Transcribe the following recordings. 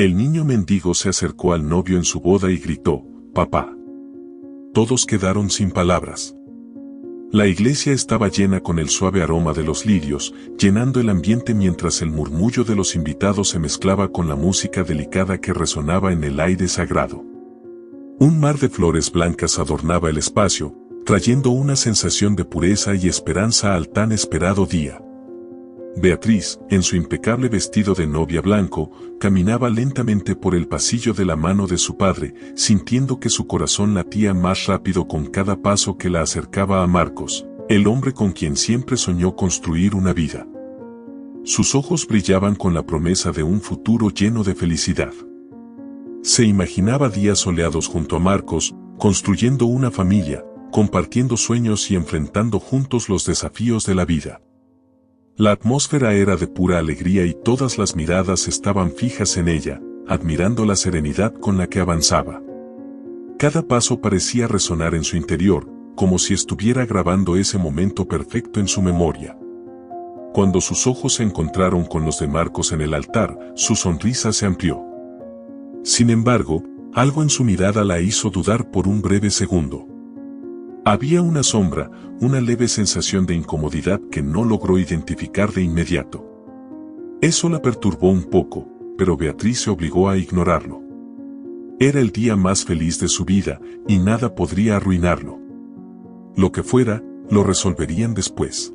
El niño mendigo se acercó al novio en su boda y gritó, «Papá». Todos quedaron sin palabras. La iglesia estaba llena con el suave aroma de los lirios, llenando el ambiente mientras el murmullo de los invitados se mezclaba con la música delicada que resonaba en el aire sagrado. Un mar de flores blancas adornaba el espacio, trayendo una sensación de pureza y esperanza al tan esperado día. Beatriz, en su impecable vestido de novia blanco, caminaba lentamente por el pasillo de la mano de su padre, sintiendo que su corazón latía más rápido con cada paso que la acercaba a Marcos, el hombre con quien siempre soñó construir una vida. Sus ojos brillaban con la promesa de un futuro lleno de felicidad. Se imaginaba días soleados junto a Marcos, construyendo una familia, compartiendo sueños y enfrentando juntos los desafíos de la vida. La atmósfera era de pura alegría y todas las miradas estaban fijas en ella, admirando la serenidad con la que avanzaba. Cada paso parecía resonar en su interior, como si estuviera grabando ese momento perfecto en su memoria. Cuando sus ojos se encontraron con los de Marcos en el altar, su sonrisa se amplió. Sin embargo, algo en su mirada la hizo dudar por un breve segundo. Había una sombra, una leve sensación de incomodidad que no logró identificar de inmediato. Eso la perturbó un poco, pero Beatriz se obligó a ignorarlo. Era el día más feliz de su vida, y nada podría arruinarlo. Lo que fuera, lo resolverían después.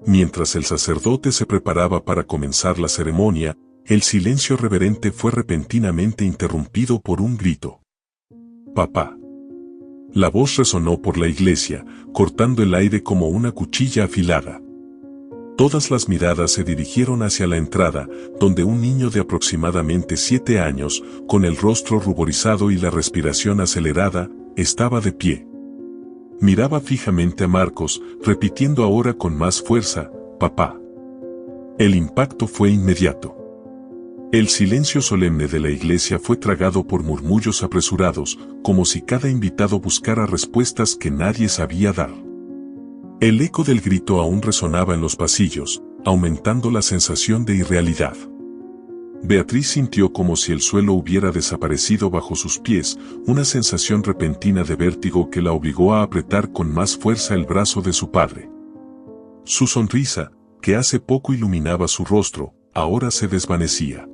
Mientras el sacerdote se preparaba para comenzar la ceremonia, el silencio reverente fue repentinamente interrumpido por un grito. «Papá». La voz resonó por la iglesia, cortando el aire como una cuchilla afilada. Todas las miradas se dirigieron hacia la entrada, donde un niño de aproximadamente 7 años, con el rostro ruborizado y la respiración acelerada, estaba de pie. Miraba fijamente a Marcos, repitiendo ahora con más fuerza, «Papá». El impacto fue inmediato. El silencio solemne de la iglesia fue tragado por murmullos apresurados, como si cada invitado buscara respuestas que nadie sabía dar. El eco del grito aún resonaba en los pasillos, aumentando la sensación de irrealidad. Beatriz sintió como si el suelo hubiera desaparecido bajo sus pies, una sensación repentina de vértigo que la obligó a apretar con más fuerza el brazo de su padre. Su sonrisa, que hace poco iluminaba su rostro, ahora se desvanecía.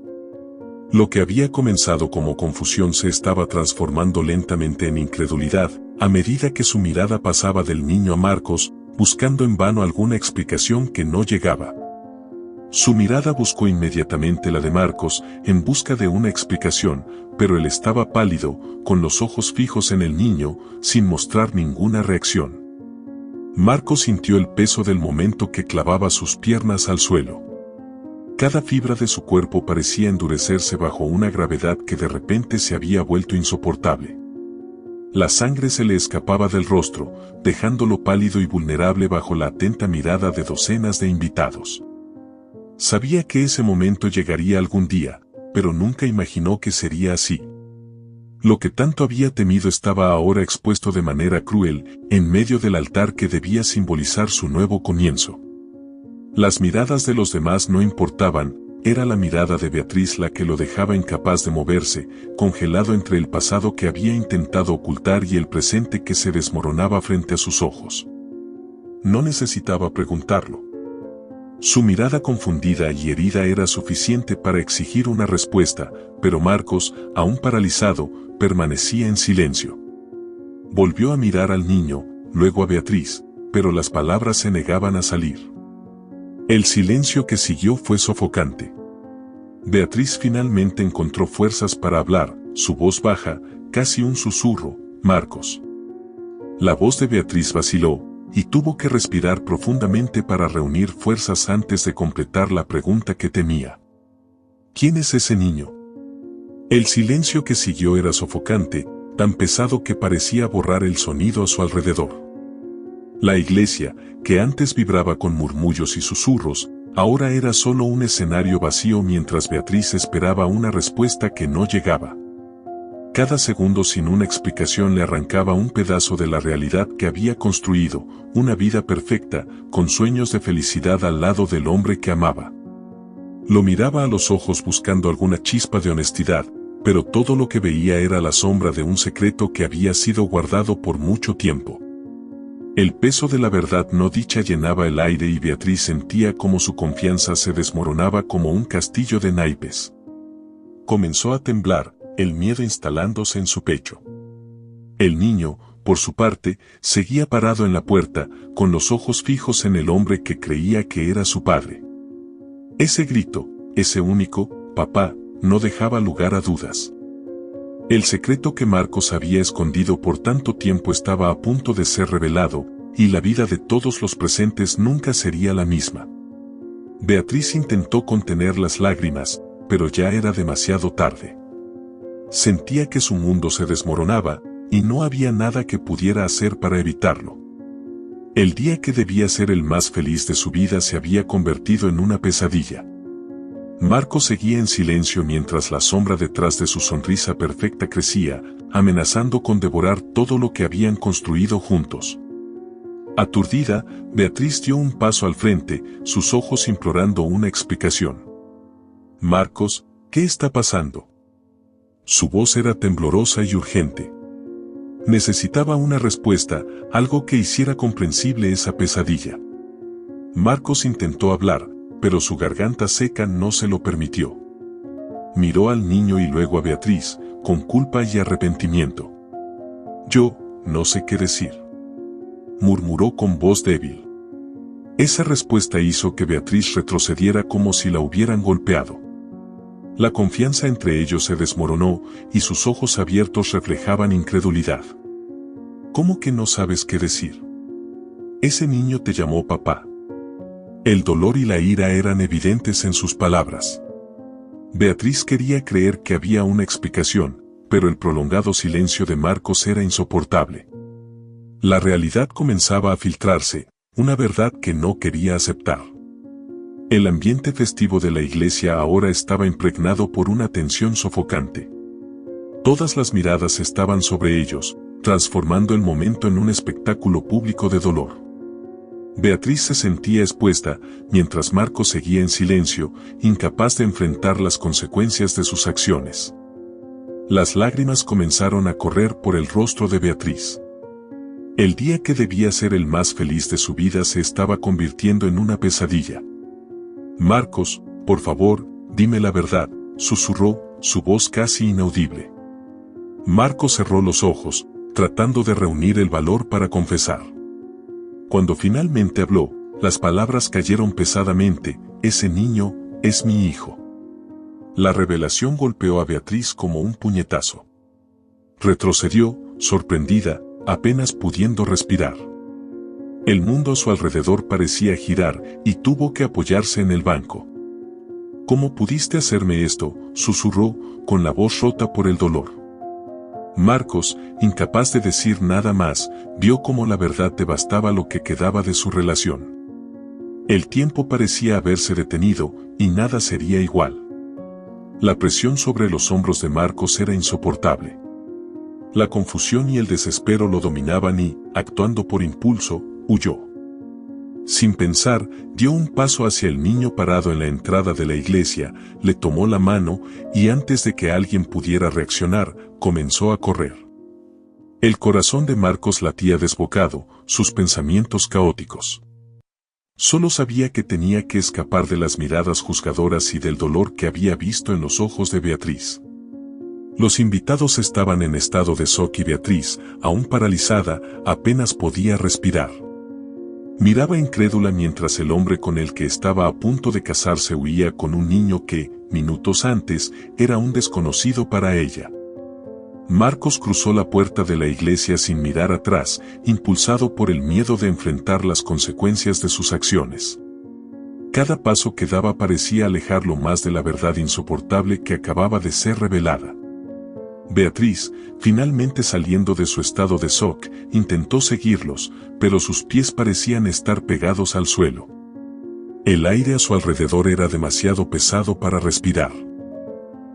Lo que había comenzado como confusión se estaba transformando lentamente en incredulidad, a medida que su mirada pasaba del niño a Marcos, buscando en vano alguna explicación que no llegaba. Su mirada buscó inmediatamente la de Marcos, en busca de una explicación, pero él estaba pálido, con los ojos fijos en el niño, sin mostrar ninguna reacción. Marcos sintió el peso del momento que clavaba sus piernas al suelo. Cada fibra de su cuerpo parecía endurecerse bajo una gravedad que de repente se había vuelto insoportable. La sangre se le escapaba del rostro, dejándolo pálido y vulnerable bajo la atenta mirada de docenas de invitados. Sabía que ese momento llegaría algún día, pero nunca imaginó que sería así. Lo que tanto había temido estaba ahora expuesto de manera cruel, en medio del altar que debía simbolizar su nuevo comienzo. Las miradas de los demás no importaban, era la mirada de Beatriz la que lo dejaba incapaz de moverse, congelado entre el pasado que había intentado ocultar y el presente que se desmoronaba frente a sus ojos. No necesitaba preguntarlo. Su mirada confundida y herida era suficiente para exigir una respuesta, pero Marcos, aún paralizado, permanecía en silencio. Volvió a mirar al niño, luego a Beatriz, pero las palabras se negaban a salir. El silencio que siguió fue sofocante. Beatriz finalmente encontró fuerzas para hablar, su voz baja, casi un susurro, «Marcos». La voz de Beatriz vaciló, y tuvo que respirar profundamente para reunir fuerzas antes de completar la pregunta que temía. «¿Quién es ese niño?». El silencio que siguió era sofocante, tan pesado que parecía borrar el sonido a su alrededor. La iglesia, que antes vibraba con murmullos y susurros, ahora era solo un escenario vacío mientras Beatriz esperaba una respuesta que no llegaba. Cada segundo sin una explicación le arrancaba un pedazo de la realidad que había construido, una vida perfecta, con sueños de felicidad al lado del hombre que amaba. Lo miraba a los ojos buscando alguna chispa de honestidad, pero todo lo que veía era la sombra de un secreto que había sido guardado por mucho tiempo. El peso de la verdad no dicha llenaba el aire y Beatriz sentía como su confianza se desmoronaba como un castillo de naipes. Comenzó a temblar, el miedo instalándose en su pecho. El niño, por su parte, seguía parado en la puerta, con los ojos fijos en el hombre que creía que era su padre. Ese grito, ese único, papá, no dejaba lugar a dudas. El secreto que Marcos había escondido por tanto tiempo estaba a punto de ser revelado, y la vida de todos los presentes nunca sería la misma. Beatriz intentó contener las lágrimas, pero ya era demasiado tarde. Sentía que su mundo se desmoronaba, y no había nada que pudiera hacer para evitarlo. El día que debía ser el más feliz de su vida se había convertido en una pesadilla. Marcos seguía en silencio mientras la sombra detrás de su sonrisa perfecta crecía, amenazando con devorar todo lo que habían construido juntos. Aturdida, Beatriz dio un paso al frente, sus ojos implorando una explicación. «Marcos, ¿qué está pasando?». Su voz era temblorosa y urgente. Necesitaba una respuesta, algo que hiciera comprensible esa pesadilla. Marcos intentó hablar, pero su garganta seca no se lo permitió. Miró al niño y luego a Beatriz, con culpa y arrepentimiento. «Yo, no sé qué decir», murmuró con voz débil. Esa respuesta hizo que Beatriz retrocediera como si la hubieran golpeado. La confianza entre ellos se desmoronó y sus ojos abiertos reflejaban incredulidad. «¿Cómo que no sabes qué decir? Ese niño te llamó papá». El dolor y la ira eran evidentes en sus palabras. Beatriz quería creer que había una explicación, pero el prolongado silencio de Marcos era insoportable. La realidad comenzaba a filtrarse, una verdad que no quería aceptar. El ambiente festivo de la iglesia ahora estaba impregnado por una tensión sofocante. Todas las miradas estaban sobre ellos, transformando el momento en un espectáculo público de dolor. Beatriz se sentía expuesta, mientras Marcos seguía en silencio, incapaz de enfrentar las consecuencias de sus acciones. Las lágrimas comenzaron a correr por el rostro de Beatriz. El día que debía ser el más feliz de su vida se estaba convirtiendo en una pesadilla. «Marcos, por favor, dime la verdad», susurró, su voz casi inaudible. Marcos cerró los ojos, tratando de reunir el valor para confesar. Cuando finalmente habló, las palabras cayeron pesadamente: «Ese niño es mi hijo». La revelación golpeó a Beatriz como un puñetazo. Retrocedió, sorprendida, apenas pudiendo respirar. El mundo a su alrededor parecía girar, y tuvo que apoyarse en el banco. «¿Cómo pudiste hacerme esto?», susurró, con la voz rota por el dolor. Marcos, incapaz de decir nada más, vio cómo la verdad devastaba lo que quedaba de su relación. El tiempo parecía haberse detenido, y nada sería igual. La presión sobre los hombros de Marcos era insoportable. La confusión y el desespero lo dominaban y, actuando por impulso, huyó. Sin pensar, dio un paso hacia el niño parado en la entrada de la iglesia, le tomó la mano y antes de que alguien pudiera reaccionar, comenzó a correr. El corazón de Marcos latía desbocado, sus pensamientos caóticos. Solo sabía que tenía que escapar de las miradas juzgadoras y del dolor que había visto en los ojos de Beatriz. Los invitados estaban en estado de shock y Beatriz, aún paralizada, apenas podía respirar. Miraba incrédula mientras el hombre con el que estaba a punto de casarse huía con un niño que, minutos antes, era un desconocido para ella. Marcos cruzó la puerta de la iglesia sin mirar atrás, impulsado por el miedo de enfrentar las consecuencias de sus acciones. Cada paso que daba parecía alejarlo más de la verdad insoportable que acababa de ser revelada. Beatriz, finalmente saliendo de su estado de shock, intentó seguirlos, pero sus pies parecían estar pegados al suelo. El aire a su alrededor era demasiado pesado para respirar.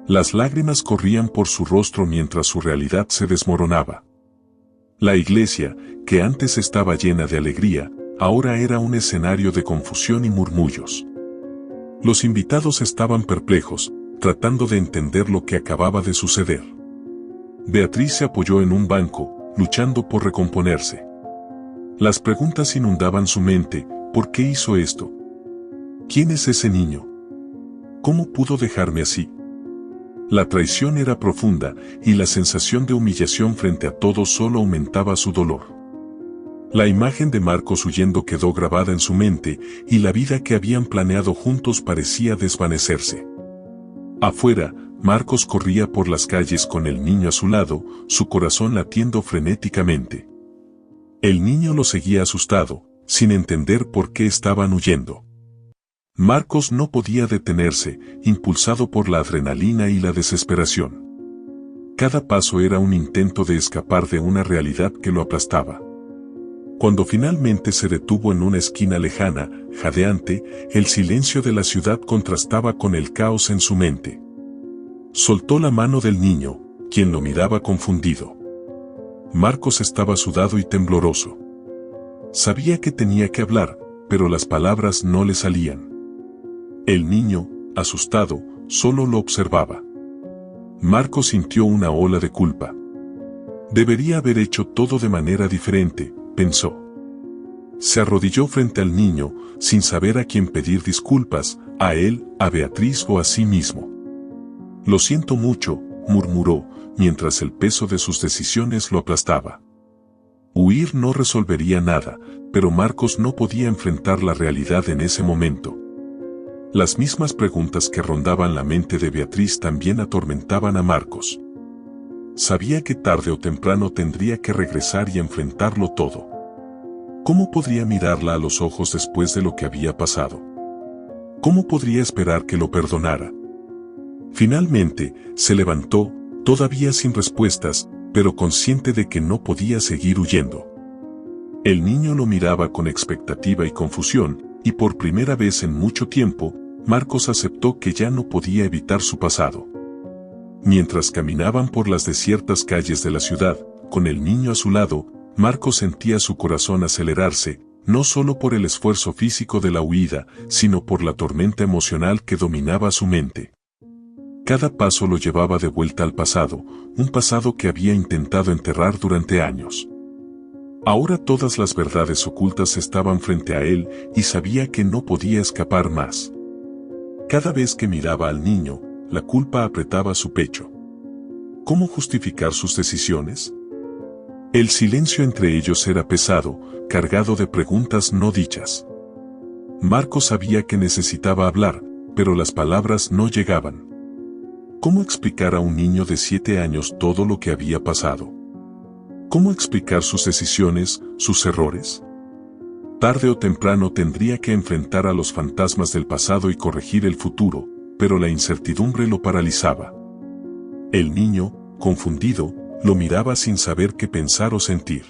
Las lágrimas corrían por su rostro mientras su realidad se desmoronaba. La iglesia, que antes estaba llena de alegría, ahora era un escenario de confusión y murmullos. Los invitados estaban perplejos, tratando de entender lo que acababa de suceder. Beatriz se apoyó en un banco, luchando por recomponerse. Las preguntas inundaban su mente. ¿Por qué hizo esto? ¿Quién es ese niño? ¿Cómo pudo dejarme así? La traición era profunda, y la sensación de humillación frente a todos solo aumentaba su dolor. La imagen de Marcos huyendo quedó grabada en su mente, y la vida que habían planeado juntos parecía desvanecerse. Afuera, Marcos corría por las calles con el niño a su lado, su corazón latiendo frenéticamente. El niño lo seguía asustado, sin entender por qué estaban huyendo. Marcos no podía detenerse, impulsado por la adrenalina y la desesperación. Cada paso era un intento de escapar de una realidad que lo aplastaba. Cuando finalmente se detuvo en una esquina lejana, jadeante, el silencio de la ciudad contrastaba con el caos en su mente. Soltó la mano del niño, quien lo miraba confundido. Marcos estaba sudado y tembloroso. Sabía que tenía que hablar, pero las palabras no le salían. El niño, asustado, solo lo observaba. Marcos sintió una ola de culpa. Debería haber hecho todo de manera diferente, pensó. Se arrodilló frente al niño, sin saber a quién pedir disculpas, a él, a Beatriz o a sí mismo. Lo siento mucho, murmuró, mientras el peso de sus decisiones lo aplastaba. Huir no resolvería nada, pero Marcos no podía enfrentar la realidad en ese momento. Las mismas preguntas que rondaban la mente de Beatriz también atormentaban a Marcos. Sabía que tarde o temprano tendría que regresar y enfrentarlo todo. ¿Cómo podría mirarla a los ojos después de lo que había pasado? ¿Cómo podría esperar que lo perdonara? Finalmente, se levantó, todavía sin respuestas, pero consciente de que no podía seguir huyendo. El niño lo miraba con expectativa y confusión, y por primera vez en mucho tiempo, Marcos aceptó que ya no podía evitar su pasado. Mientras caminaban por las desiertas calles de la ciudad, con el niño a su lado, Marcos sentía su corazón acelerarse, no solo por el esfuerzo físico de la huida, sino por la tormenta emocional que dominaba su mente. Cada paso lo llevaba de vuelta al pasado, un pasado que había intentado enterrar durante años. Ahora todas las verdades ocultas estaban frente a él y sabía que no podía escapar más. Cada vez que miraba al niño, la culpa apretaba su pecho. ¿Cómo justificar sus decisiones? El silencio entre ellos era pesado, cargado de preguntas no dichas. Marcos sabía que necesitaba hablar, pero las palabras no llegaban. ¿Cómo explicar a un niño de 7 años todo lo que había pasado? ¿Cómo explicar sus decisiones, sus errores? Tarde o temprano tendría que enfrentar a los fantasmas del pasado y corregir el futuro, pero la incertidumbre lo paralizaba. El niño, confundido, lo miraba sin saber qué pensar o sentir.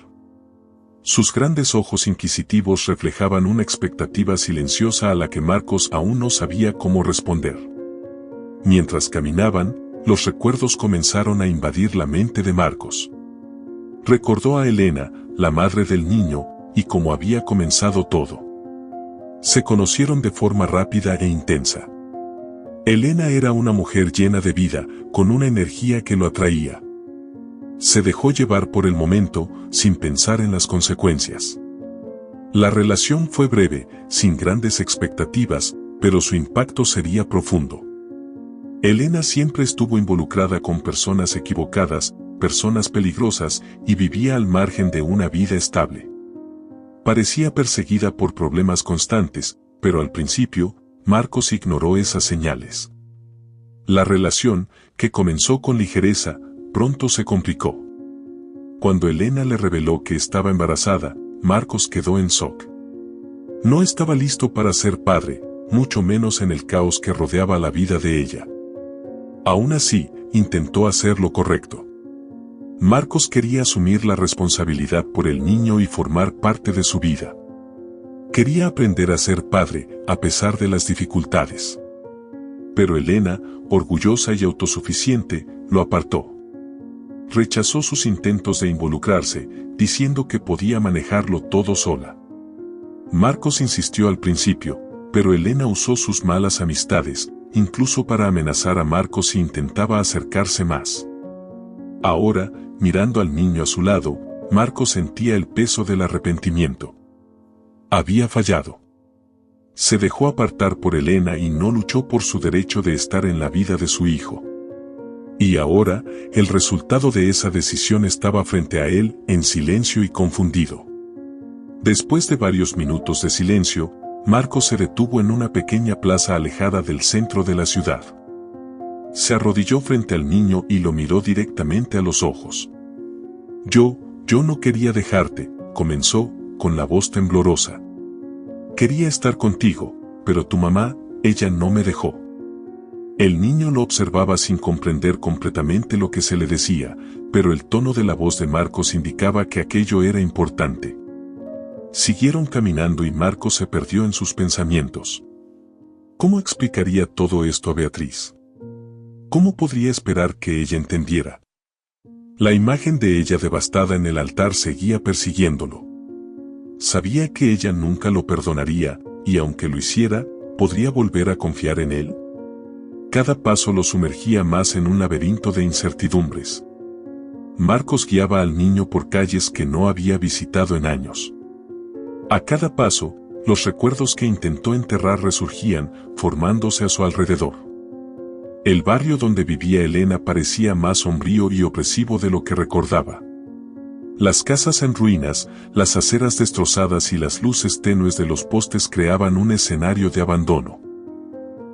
Sus grandes ojos inquisitivos reflejaban una expectativa silenciosa a la que Marcos aún no sabía cómo responder. Mientras caminaban, los recuerdos comenzaron a invadir la mente de Marcos. Recordó a Elena, la madre del niño, y cómo había comenzado todo. Se conocieron de forma rápida e intensa. Elena era una mujer llena de vida, con una energía que lo atraía. Se dejó llevar por el momento, sin pensar en las consecuencias. La relación fue breve, sin grandes expectativas, pero su impacto sería profundo. Elena siempre estuvo involucrada con personas equivocadas, personas peligrosas, y vivía al margen de una vida estable. Parecía perseguida por problemas constantes, pero al principio, Marcos ignoró esas señales. La relación, que comenzó con ligereza, pronto se complicó. Cuando Elena le reveló que estaba embarazada, Marcos quedó en shock. No estaba listo para ser padre, mucho menos en el caos que rodeaba la vida de ella. Aún así, intentó hacer lo correcto. Marcos quería asumir la responsabilidad por el niño y formar parte de su vida. Quería aprender a ser padre, a pesar de las dificultades. Pero Elena, orgullosa y autosuficiente, lo apartó. Rechazó sus intentos de involucrarse, diciendo que podía manejarlo todo sola. Marcos insistió al principio, pero Elena usó sus malas amistades, incluso para amenazar a Marcos si intentaba acercarse más. Ahora, mirando al niño a su lado, Marcos sentía el peso del arrepentimiento. Había fallado. Se dejó apartar por Elena y no luchó por su derecho de estar en la vida de su hijo. Y ahora, el resultado de esa decisión estaba frente a él, en silencio y confundido. Después de varios minutos de silencio, Marcos se detuvo en una pequeña plaza alejada del centro de la ciudad. Se arrodilló frente al niño y lo miró directamente a los ojos. Yo no quería dejarte, comenzó, con la voz temblorosa. Quería estar contigo, pero tu mamá, ella no me dejó. El niño lo observaba sin comprender completamente lo que se le decía, pero el tono de la voz de Marcos indicaba que aquello era importante. Siguieron caminando y Marcos se perdió en sus pensamientos. ¿Cómo explicaría todo esto a Beatriz? ¿Cómo podría esperar que ella entendiera? La imagen de ella devastada en el altar seguía persiguiéndolo. Sabía que ella nunca lo perdonaría, y aunque lo hiciera, ¿podría volver a confiar en él? Cada paso lo sumergía más en un laberinto de incertidumbres. Marcos guiaba al niño por calles que no había visitado en años. A cada paso, los recuerdos que intentó enterrar resurgían, formándose a su alrededor. El barrio donde vivía Elena parecía más sombrío y opresivo de lo que recordaba. Las casas en ruinas, las aceras destrozadas y las luces tenues de los postes creaban un escenario de abandono.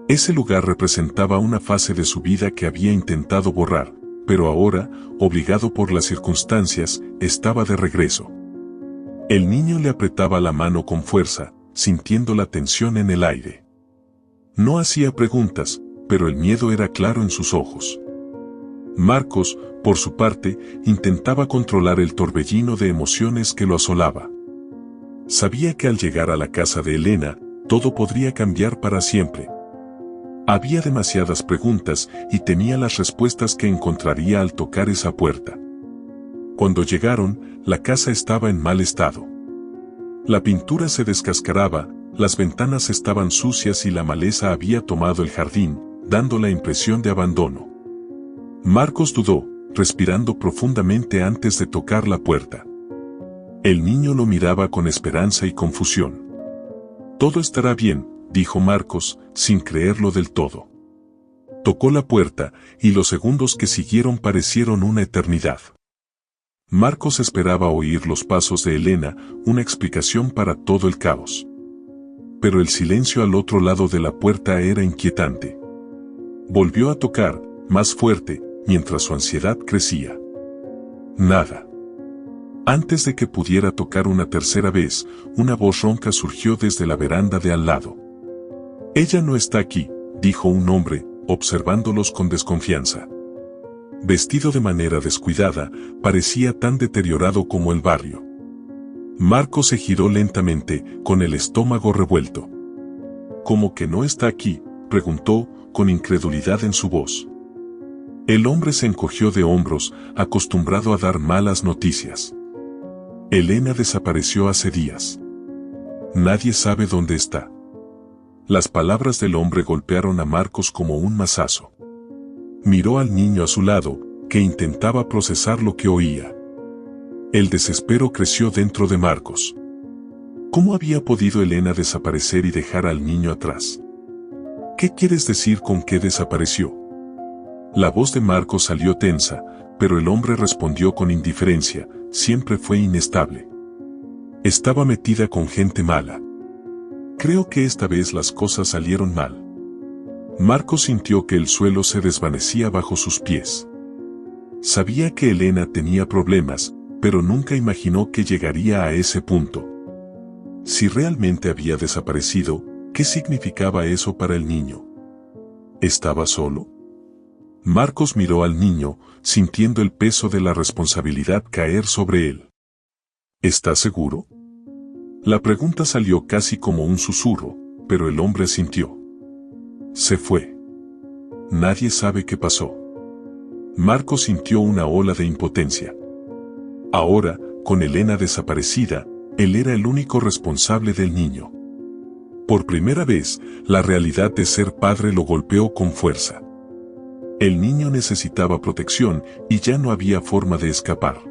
Ese lugar representaba una fase de su vida que había intentado borrar, pero ahora, obligado por las circunstancias, estaba de regreso. El niño le apretaba la mano con fuerza, sintiendo la tensión en el aire. No hacía preguntas, pero el miedo era claro en sus ojos. Marcos, por su parte, intentaba controlar el torbellino de emociones que lo asolaba. Sabía que al llegar a la casa de Elena, todo podría cambiar para siempre. Había demasiadas preguntas y temía las respuestas que encontraría al tocar esa puerta. Cuando llegaron, la casa estaba en mal estado. La pintura se descascaraba, las ventanas estaban sucias y la maleza había tomado el jardín, dando la impresión de abandono. Marcos dudó, respirando profundamente antes de tocar la puerta. El niño lo miraba con esperanza y confusión. Todo estará bien, dijo Marcos, sin creerlo del todo. Tocó la puerta, y los segundos que siguieron parecieron una eternidad. Marcos esperaba oír los pasos de Elena, una explicación para todo el caos. Pero el silencio al otro lado de la puerta era inquietante. Volvió a tocar, más fuerte, mientras su ansiedad crecía. Nada. Antes de que pudiera tocar una tercera vez, una voz ronca surgió desde la veranda de al lado. «Ella no está aquí», dijo un hombre, observándolos con desconfianza. Vestido de manera descuidada, parecía tan deteriorado como el barrio. Marcos se giró lentamente, con el estómago revuelto. «¿Cómo que no está aquí?», preguntó, con incredulidad en su voz. El hombre se encogió de hombros, acostumbrado a dar malas noticias. Elena desapareció hace días. Nadie sabe dónde está. Las palabras del hombre golpearon a Marcos como un mazazo. Miró al niño a su lado, que intentaba procesar lo que oía. El desespero creció dentro de Marcos. ¿Cómo había podido Elena desaparecer y dejar al niño atrás? ¿Qué quieres decir con que desapareció? La voz de Marcos salió tensa, pero el hombre respondió con indiferencia, siempre fue inestable. Estaba metida con gente mala. Creo que esta vez las cosas salieron mal. Marcos sintió que el suelo se desvanecía bajo sus pies. Sabía que Elena tenía problemas, pero nunca imaginó que llegaría a ese punto. Si realmente había desaparecido, ¿qué significaba eso para el niño? ¿Estaba solo? Marcos miró al niño, sintiendo el peso de la responsabilidad caer sobre él. ¿Estás seguro? La pregunta salió casi como un susurro, pero el hombre sintió. Se fue. Nadie sabe qué pasó. Marcos sintió una ola de impotencia. Ahora, con Elena desaparecida, él era el único responsable del niño. Por primera vez, la realidad de ser padre lo golpeó con fuerza. El niño necesitaba protección y ya no había forma de escapar.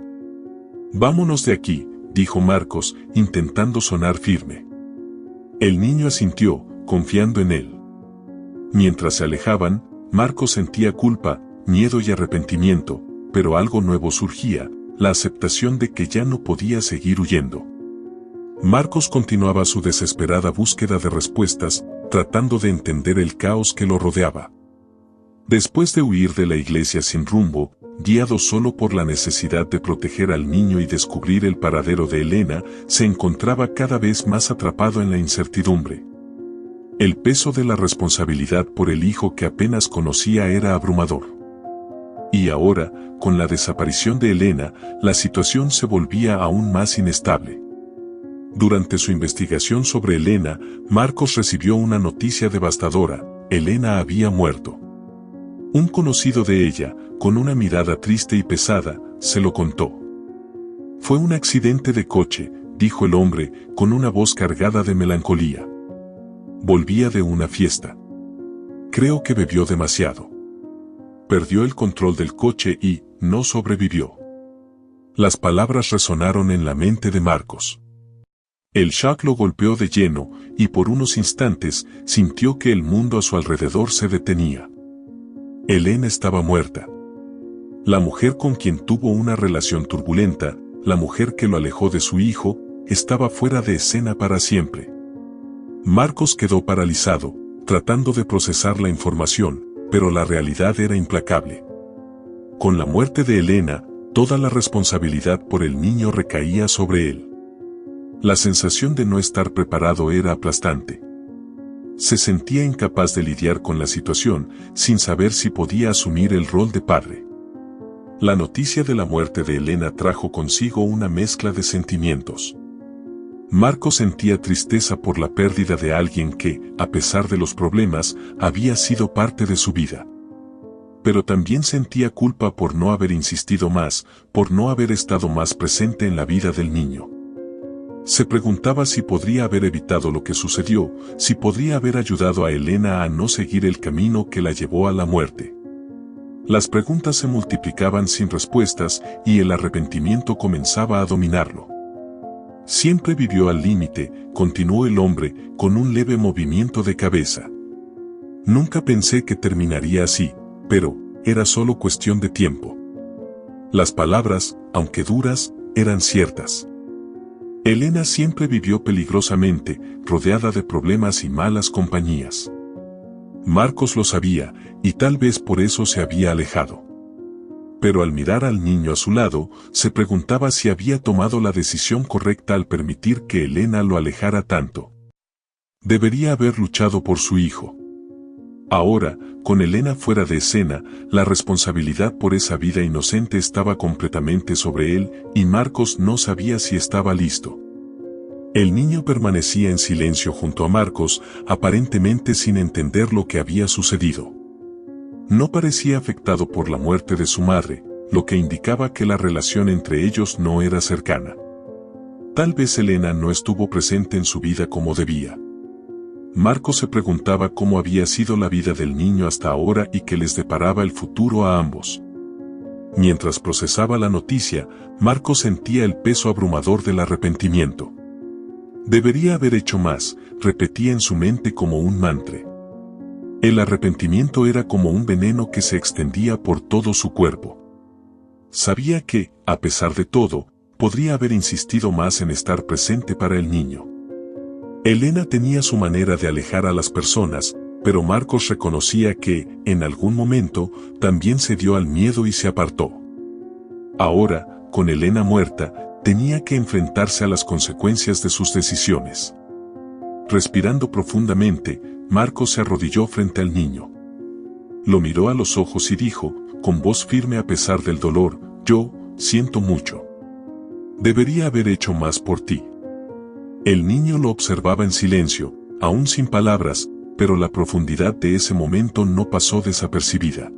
«Vámonos de aquí», dijo Marcos, intentando sonar firme. El niño asintió, confiando en él. Mientras se alejaban, Marcos sentía culpa, miedo y arrepentimiento, pero algo nuevo surgía, la aceptación de que ya no podía seguir huyendo. Marcos continuaba su desesperada búsqueda de respuestas, tratando de entender el caos que lo rodeaba. Después de huir de la iglesia sin rumbo, guiado solo por la necesidad de proteger al niño y descubrir el paradero de Elena, se encontraba cada vez más atrapado en la incertidumbre. El peso de la responsabilidad por el hijo que apenas conocía era abrumador. Y ahora, con la desaparición de Elena, la situación se volvía aún más inestable. Durante su investigación sobre Elena, Marcos recibió una noticia devastadora: Elena había muerto. Un conocido de ella, con una mirada triste y pesada, se lo contó. «Fue un accidente de coche», dijo el hombre, con una voz cargada de melancolía. «Volvía de una fiesta. Creo que bebió demasiado. Perdió el control del coche y no sobrevivió». Las palabras resonaron en la mente de Marcos. El shock lo golpeó de lleno, y por unos instantes sintió que el mundo a su alrededor se detenía. Elena estaba muerta. La mujer con quien tuvo una relación turbulenta, la mujer que lo alejó de su hijo, estaba fuera de escena para siempre. Marcos quedó paralizado, tratando de procesar la información, pero la realidad era implacable. Con la muerte de Elena, toda la responsabilidad por el niño recaía sobre él. La sensación de no estar preparado era aplastante. Se sentía incapaz de lidiar con la situación, sin saber si podía asumir el rol de padre. La noticia de la muerte de Elena trajo consigo una mezcla de sentimientos. Marcos sentía tristeza por la pérdida de alguien que, a pesar de los problemas, había sido parte de su vida. Pero también sentía culpa por no haber insistido más, por no haber estado más presente en la vida del niño. Se preguntaba si podría haber evitado lo que sucedió, si podría haber ayudado a Elena a no seguir el camino que la llevó a la muerte. Las preguntas se multiplicaban sin respuestas y el arrepentimiento comenzaba a dominarlo. Siempre vivió al límite, continuó el hombre, con un leve movimiento de cabeza. Nunca pensé que terminaría así, pero era solo cuestión de tiempo. Las palabras, aunque duras, eran ciertas. Elena siempre vivió peligrosamente, rodeada de problemas y malas compañías. Marcos lo sabía, y tal vez por eso se había alejado. Pero al mirar al niño a su lado, se preguntaba si había tomado la decisión correcta al permitir que Elena lo alejara tanto. Debería haber luchado por su hijo. Ahora, con Elena fuera de escena, la responsabilidad por esa vida inocente estaba completamente sobre él, y Marcos no sabía si estaba listo. El niño permanecía en silencio junto a Marcos, aparentemente sin entender lo que había sucedido. No parecía afectado por la muerte de su madre, lo que indicaba que la relación entre ellos no era cercana. Tal vez Elena no estuvo presente en su vida como debía. Marcos se preguntaba cómo había sido la vida del niño hasta ahora y qué les deparaba el futuro a ambos. Mientras procesaba la noticia, Marcos sentía el peso abrumador del arrepentimiento. Debería haber hecho más, repetía en su mente como un mantra. El arrepentimiento era como un veneno que se extendía por todo su cuerpo. Sabía que, a pesar de todo, podría haber insistido más en estar presente para el niño. Elena tenía su manera de alejar a las personas, pero Marcos reconocía que, en algún momento, también cedió al miedo y se apartó. Ahora, con Elena muerta, tenía que enfrentarse a las consecuencias de sus decisiones. Respirando profundamente, Marcos se arrodilló frente al niño. Lo miró a los ojos y dijo, con voz firme a pesar del dolor, «Yo, siento mucho. Debería haber hecho más por ti». El niño lo observaba en silencio, aún sin palabras, pero la profundidad de ese momento no pasó desapercibida.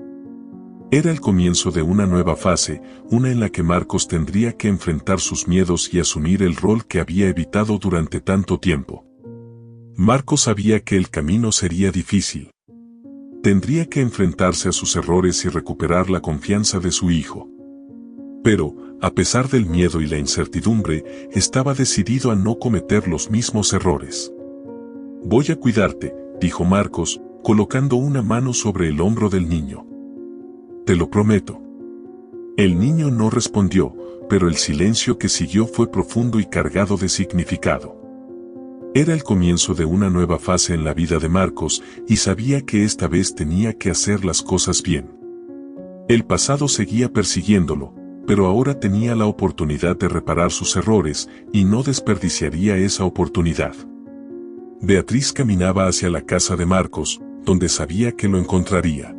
Era el comienzo de una nueva fase, una en la que Marcos tendría que enfrentar sus miedos y asumir el rol que había evitado durante tanto tiempo. Marcos sabía que el camino sería difícil. Tendría que enfrentarse a sus errores y recuperar la confianza de su hijo. Pero, a pesar del miedo y la incertidumbre, estaba decidido a no cometer los mismos errores. «Voy a cuidarte», dijo Marcos, colocando una mano sobre el hombro del niño. «Te lo prometo». El niño no respondió, pero el silencio que siguió fue profundo y cargado de significado. Era el comienzo de una nueva fase en la vida de Marcos y sabía que esta vez tenía que hacer las cosas bien. El pasado seguía persiguiéndolo, pero ahora tenía la oportunidad de reparar sus errores y no desperdiciaría esa oportunidad. Beatriz caminaba hacia la casa de Marcos, donde sabía que lo encontraría.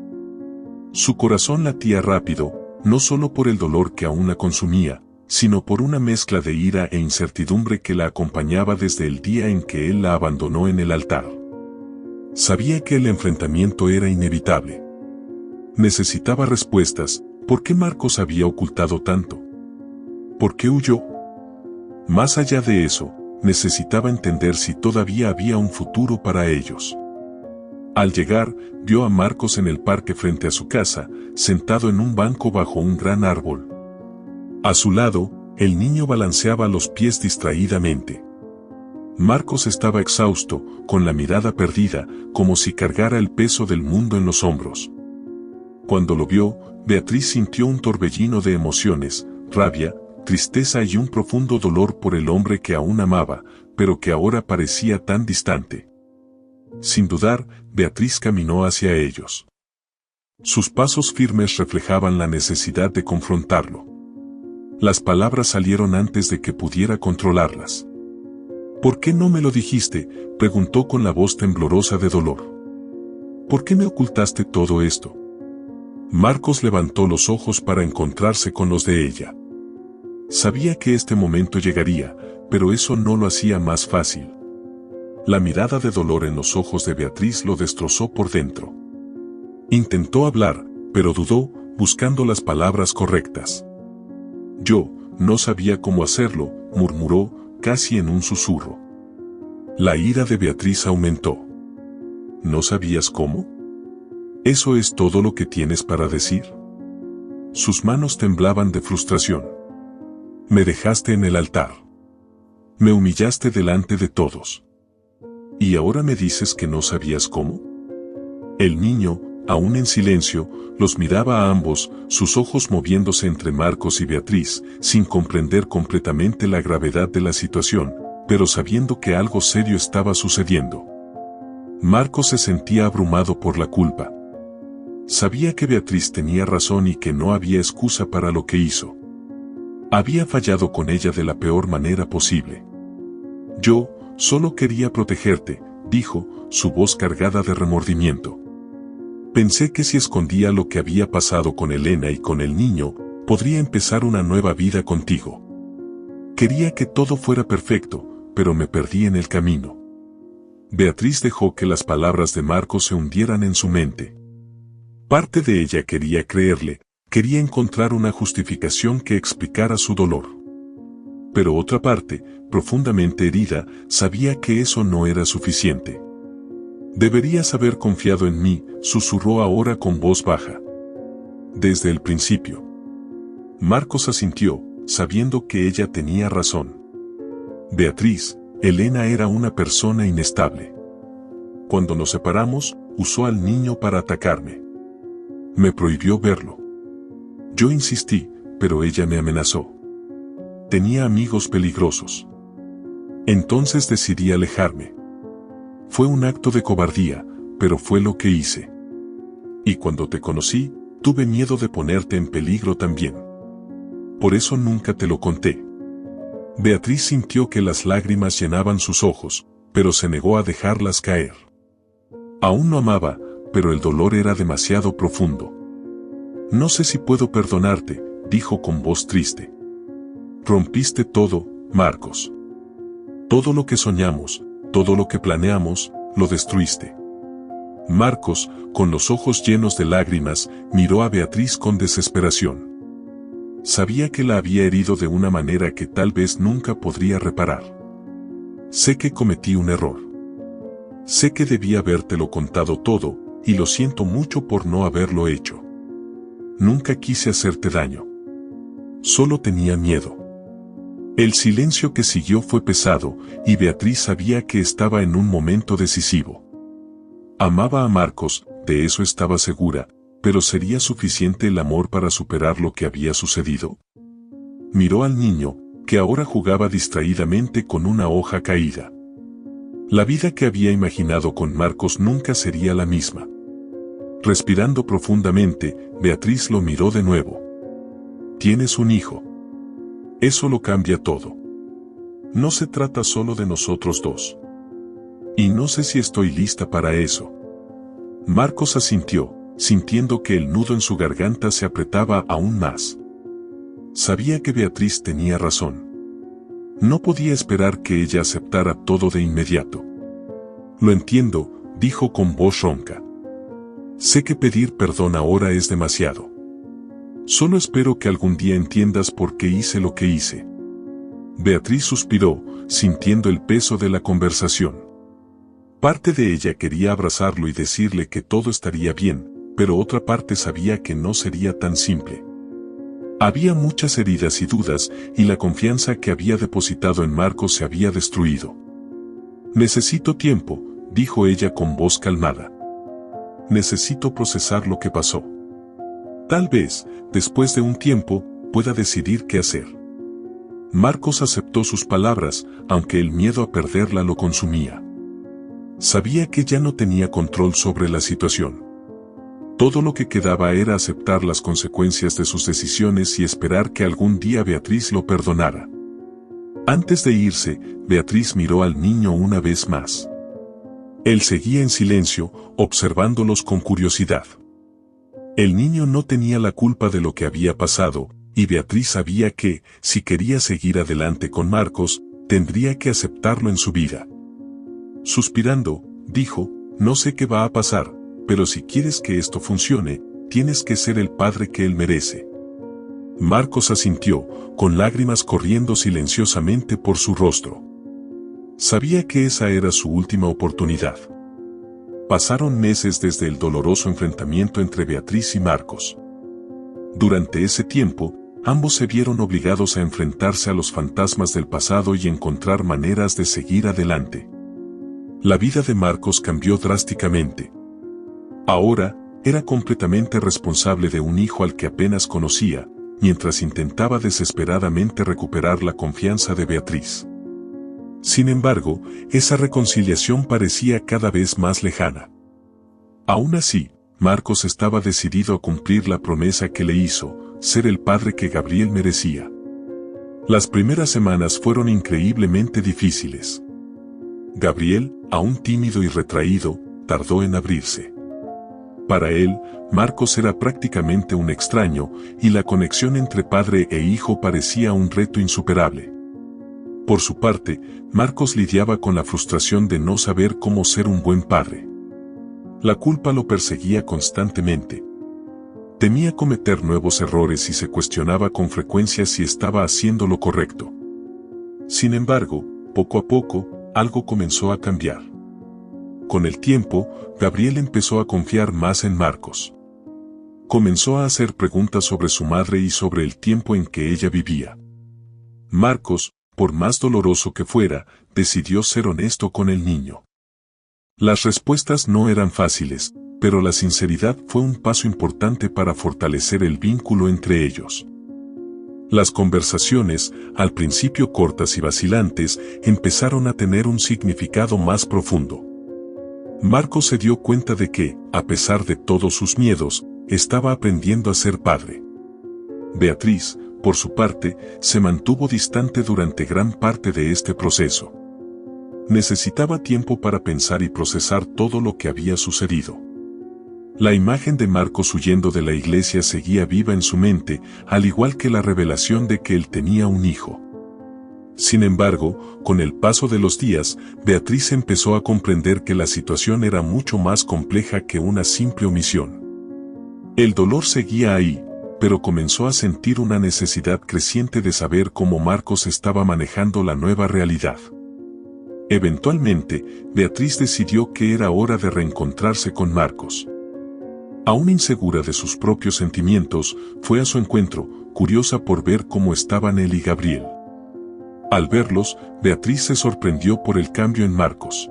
Su corazón latía rápido, no solo por el dolor que aún la consumía, sino por una mezcla de ira e incertidumbre que la acompañaba desde el día en que él la abandonó en el altar. Sabía que el enfrentamiento era inevitable. Necesitaba respuestas. ¿Por qué Marcos había ocultado tanto? ¿Por qué huyó? Más allá de eso, necesitaba entender si todavía había un futuro para ellos. Al llegar, vio a Marcos en el parque frente a su casa, sentado en un banco bajo un gran árbol. A su lado, el niño balanceaba los pies distraídamente. Marcos estaba exhausto, con la mirada perdida, como si cargara el peso del mundo en los hombros. Cuando lo vio, Beatriz sintió un torbellino de emociones, rabia, tristeza y un profundo dolor por el hombre que aún amaba, pero que ahora parecía tan distante. Sin dudar, Beatriz caminó hacia ellos. Sus pasos firmes reflejaban la necesidad de confrontarlo. Las palabras salieron antes de que pudiera controlarlas. «¿Por qué no me lo dijiste?», preguntó con la voz temblorosa de dolor. «¿Por qué me ocultaste todo esto?». Marcos levantó los ojos para encontrarse con los de ella. Sabía que este momento llegaría, pero eso no lo hacía más fácil. La mirada de dolor en los ojos de Beatriz lo destrozó por dentro. Intentó hablar, pero dudó, buscando las palabras correctas. «Yo no sabía cómo hacerlo», murmuró, casi en un susurro. La ira de Beatriz aumentó. «¿No sabías cómo? ¿Eso es todo lo que tienes para decir?». Sus manos temblaban de frustración. «Me dejaste en el altar. Me humillaste delante de todos. ¿Y ahora me dices que no sabías cómo?». El niño, aún en silencio, los miraba a ambos, sus ojos moviéndose entre Marcos y Beatriz, sin comprender completamente la gravedad de la situación, pero sabiendo que algo serio estaba sucediendo. Marcos se sentía abrumado por la culpa. Sabía que Beatriz tenía razón y que no había excusa para lo que hizo. Había fallado con ella de la peor manera posible. «Yo solo quería protegerte», dijo, su voz cargada de remordimiento. «Pensé que si escondía lo que había pasado con Elena y con el niño, podría empezar una nueva vida contigo. Quería que todo fuera perfecto, pero me perdí en el camino». Beatriz dejó que las palabras de Marcos se hundieran en su mente. Parte de ella quería creerle, quería encontrar una justificación que explicara su dolor. Pero otra parte, profundamente herida, sabía que eso no era suficiente. «Deberías haber confiado en mí», susurró ahora con voz baja. «Desde el principio». Marcos asintió, sabiendo que ella tenía razón. «Beatriz, Elena era una persona inestable. Cuando nos separamos, usó al niño para atacarme. Me prohibió verlo. Yo insistí, pero ella me amenazó. Tenía amigos peligrosos. Entonces decidí alejarme. Fue un acto de cobardía, pero fue lo que hice. Y cuando te conocí, tuve miedo de ponerte en peligro también. Por eso nunca te lo conté». Beatriz sintió que las lágrimas llenaban sus ojos, pero se negó a dejarlas caer. Aún no amaba, pero el dolor era demasiado profundo. «No sé si puedo perdonarte», dijo con voz triste. «Rompiste todo, Marcos. Todo lo que soñamos, todo lo que planeamos, lo destruiste». Marcos, con los ojos llenos de lágrimas, miró a Beatriz con desesperación. Sabía que la había herido de una manera que tal vez nunca podría reparar. «Sé que cometí un error. Sé que debía habértelo contado todo, y lo siento mucho por no haberlo hecho. Nunca quise hacerte daño. Solo tenía miedo. El silencio que siguió fue pesado, y Beatriz sabía que estaba en un momento decisivo. Amaba a Marcos, de eso estaba segura, pero ¿sería suficiente el amor para superar lo que había sucedido? Miró al niño, que ahora jugaba distraídamente con una hoja caída. La vida que había imaginado con Marcos nunca sería la misma. Respirando profundamente, Beatriz lo miró de nuevo. Tienes un hijo. Eso lo cambia todo. No se trata solo de nosotros dos. Y no sé si estoy lista para eso. Marcos asintió, sintiendo que el nudo en su garganta se apretaba aún más. Sabía que Beatriz tenía razón. No podía esperar que ella aceptara todo de inmediato. Lo entiendo, dijo con voz ronca. Sé que pedir perdón ahora es demasiado. Solo espero que algún día entiendas por qué hice lo que hice. Beatriz suspiró, sintiendo el peso de la conversación. Parte de ella quería abrazarlo y decirle que todo estaría bien, pero otra parte sabía que no sería tan simple. Había muchas heridas y dudas, y la confianza que había depositado en Marcos se había destruido. Necesito tiempo, dijo ella con voz calmada. Necesito procesar lo que pasó. Tal vez, después de un tiempo, pueda decidir qué hacer. Marcos aceptó sus palabras, aunque el miedo a perderla lo consumía. Sabía que ya no tenía control sobre la situación. Todo lo que quedaba era aceptar las consecuencias de sus decisiones y esperar que algún día Beatriz lo perdonara. Antes de irse, Beatriz miró al niño una vez más. Él seguía en silencio, observándolos con curiosidad. El niño no tenía la culpa de lo que había pasado, y Beatriz sabía que, si quería seguir adelante con Marcos, tendría que aceptarlo en su vida. Suspirando, dijo, no sé qué va a pasar, pero si quieres que esto funcione, tienes que ser el padre que él merece. Marcos asintió, con lágrimas corriendo silenciosamente por su rostro. Sabía que esa era su última oportunidad. Pasaron meses desde el doloroso enfrentamiento entre Beatriz y Marcos. Durante ese tiempo, ambos se vieron obligados a enfrentarse a los fantasmas del pasado y encontrar maneras de seguir adelante. La vida de Marcos cambió drásticamente. Ahora, era completamente responsable de un hijo al que apenas conocía, mientras intentaba desesperadamente recuperar la confianza de Beatriz. Sin embargo, esa reconciliación parecía cada vez más lejana. Aún así, Marcos estaba decidido a cumplir la promesa que le hizo, ser el padre que Gabriel merecía. Las primeras semanas fueron increíblemente difíciles. Gabriel, aún tímido y retraído, tardó en abrirse. Para él, Marcos era prácticamente un extraño, y la conexión entre padre e hijo parecía un reto insuperable. Por su parte, Marcos lidiaba con la frustración de no saber cómo ser un buen padre. La culpa lo perseguía constantemente. Temía cometer nuevos errores y se cuestionaba con frecuencia si estaba haciendo lo correcto. Sin embargo, poco a poco, algo comenzó a cambiar. Con el tiempo, Gabriel empezó a confiar más en Marcos. Comenzó a hacer preguntas sobre su madre y sobre el tiempo en que ella vivía. Marcos, por más doloroso que fuera, decidió ser honesto con el niño. Las respuestas no eran fáciles, pero la sinceridad fue un paso importante para fortalecer el vínculo entre ellos. Las conversaciones, al principio cortas y vacilantes, empezaron a tener un significado más profundo. Marcos se dio cuenta de que, a pesar de todos sus miedos, estaba aprendiendo a ser padre. Beatriz, por su parte, se mantuvo distante durante gran parte de este proceso. Necesitaba tiempo para pensar y procesar todo lo que había sucedido. La imagen de Marcos huyendo de la iglesia seguía viva en su mente, al igual que la revelación de que él tenía un hijo. Sin embargo, con el paso de los días, Beatriz empezó a comprender que la situación era mucho más compleja que una simple omisión. El dolor seguía ahí, pero comenzó a sentir una necesidad creciente de saber cómo Marcos estaba manejando la nueva realidad. Eventualmente, Beatriz decidió que era hora de reencontrarse con Marcos. Aún insegura de sus propios sentimientos, fue a su encuentro, curiosa por ver cómo estaban él y Gabriel. Al verlos, Beatriz se sorprendió por el cambio en Marcos.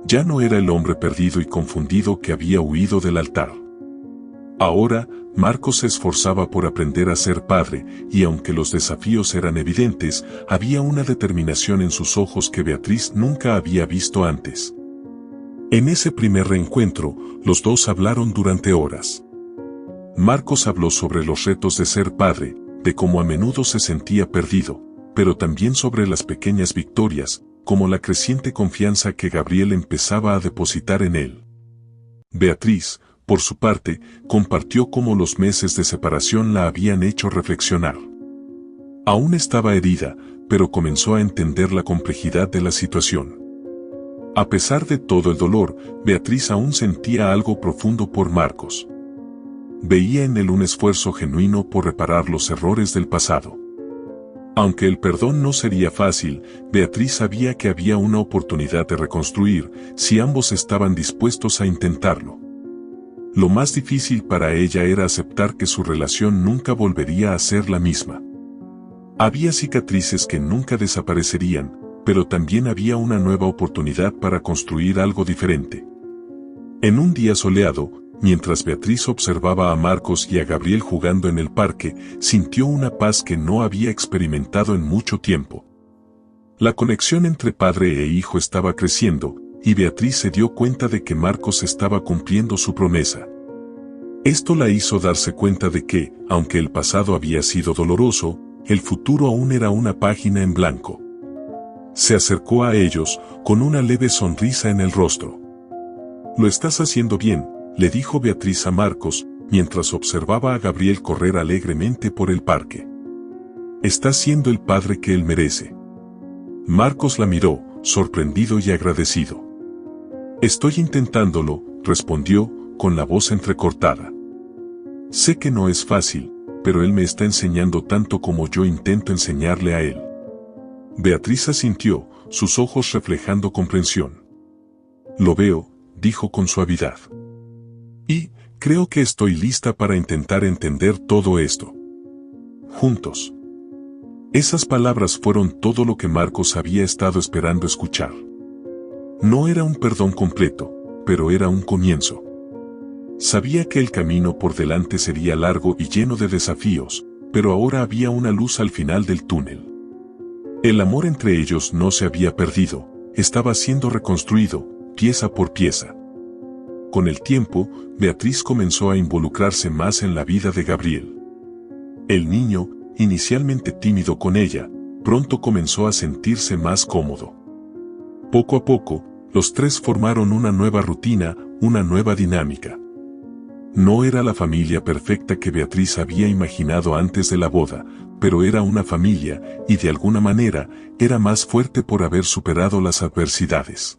Ya no era el hombre perdido y confundido que había huido del altar. Ahora, Marcos se esforzaba por aprender a ser padre, y aunque los desafíos eran evidentes, había una determinación en sus ojos que Beatriz nunca había visto antes. En ese primer reencuentro, los dos hablaron durante horas. Marcos habló sobre los retos de ser padre, de cómo a menudo se sentía perdido, pero también sobre las pequeñas victorias, como la creciente confianza que Gabriel empezaba a depositar en él. Beatriz, por su parte, compartió cómo los meses de separación la habían hecho reflexionar. Aún estaba herida, pero comenzó a entender la complejidad de la situación. A pesar de todo el dolor, Beatriz aún sentía algo profundo por Marcos. Veía en él un esfuerzo genuino por reparar los errores del pasado. Aunque el perdón no sería fácil, Beatriz sabía que había una oportunidad de reconstruir si ambos estaban dispuestos a intentarlo. Lo más difícil para ella era aceptar que su relación nunca volvería a ser la misma. Había cicatrices que nunca desaparecerían, pero también había una nueva oportunidad para construir algo diferente. En un día soleado, mientras Beatriz observaba a Marcos y a Gabriel jugando en el parque, sintió una paz que no había experimentado en mucho tiempo. La conexión entre padre e hijo estaba creciendo, y Beatriz se dio cuenta de que Marcos estaba cumpliendo su promesa. Esto la hizo darse cuenta de que, aunque el pasado había sido doloroso, el futuro aún era una página en blanco. Se acercó a ellos, con una leve sonrisa en el rostro. «Lo estás haciendo bien», le dijo Beatriz a Marcos, mientras observaba a Gabriel correr alegremente por el parque. «Estás siendo el padre que él merece». Marcos la miró, sorprendido y agradecido. «Estoy intentándolo», respondió, con la voz entrecortada. «Sé que no es fácil, pero él me está enseñando tanto como yo intento enseñarle a él». Beatriz asintió, sus ojos reflejando comprensión. «Lo veo», dijo con suavidad. «Y, creo que estoy lista para intentar entender todo esto. Juntos». Esas palabras fueron todo lo que Marcos había estado esperando escuchar. No era un perdón completo, pero era un comienzo. Sabía que el camino por delante sería largo y lleno de desafíos, pero ahora había una luz al final del túnel. El amor entre ellos no se había perdido, estaba siendo reconstruido, pieza por pieza. Con el tiempo, Beatriz comenzó a involucrarse más en la vida de Gabriel. El niño, inicialmente tímido con ella, pronto comenzó a sentirse más cómodo. Poco a poco, los tres formaron una nueva rutina, una nueva dinámica. No era la familia perfecta que Beatriz había imaginado antes de la boda, pero era una familia, y de alguna manera, era más fuerte por haber superado las adversidades.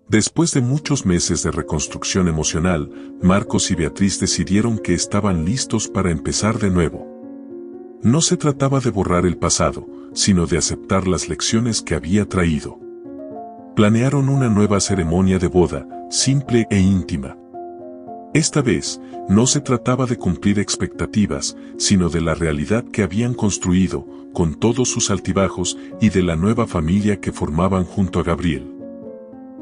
Después de muchos meses de reconstrucción emocional, Marcos y Beatriz decidieron que estaban listos para empezar de nuevo. No se trataba de borrar el pasado, sino de aceptar las lecciones que había traído. Planearon una nueva ceremonia de boda, simple e íntima. Esta vez, no se trataba de cumplir expectativas, sino de la realidad que habían construido, con todos sus altibajos, y de la nueva familia que formaban junto a Gabriel.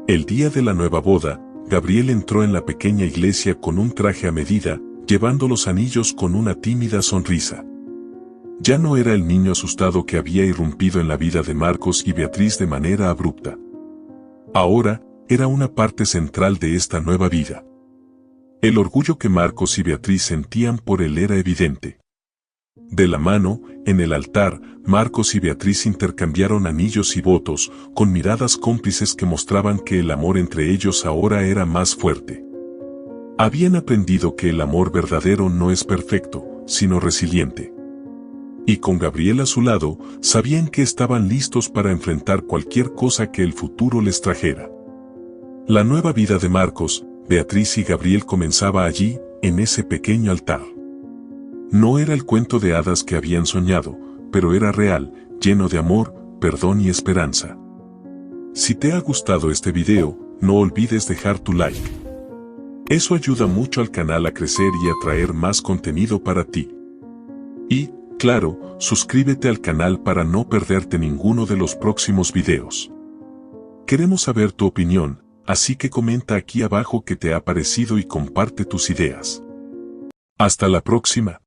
El día de la nueva boda, Gabriel entró en la pequeña iglesia con un traje a medida, llevando los anillos con una tímida sonrisa. Ya no era el niño asustado que había irrumpido en la vida de Marcos y Beatriz de manera abrupta. Ahora, era una parte central de esta nueva vida. El orgullo que Marcos y Beatriz sentían por él era evidente. De la mano, en el altar, Marcos y Beatriz intercambiaron anillos y votos, con miradas cómplices que mostraban que el amor entre ellos ahora era más fuerte. Habían aprendido que el amor verdadero no es perfecto, sino resiliente. Y con Gabriel a su lado, sabían que estaban listos para enfrentar cualquier cosa que el futuro les trajera. La nueva vida de Marcos, Beatriz y Gabriel comenzaba allí, en ese pequeño altar. No era el cuento de hadas que habían soñado, pero era real, lleno de amor, perdón y esperanza. Si te ha gustado este video, no olvides dejar tu like. Eso ayuda mucho al canal a crecer y a traer más contenido para ti. Y, claro, suscríbete al canal para no perderte ninguno de los próximos videos. Queremos saber tu opinión, así que comenta aquí abajo qué te ha parecido y comparte tus ideas. Hasta la próxima.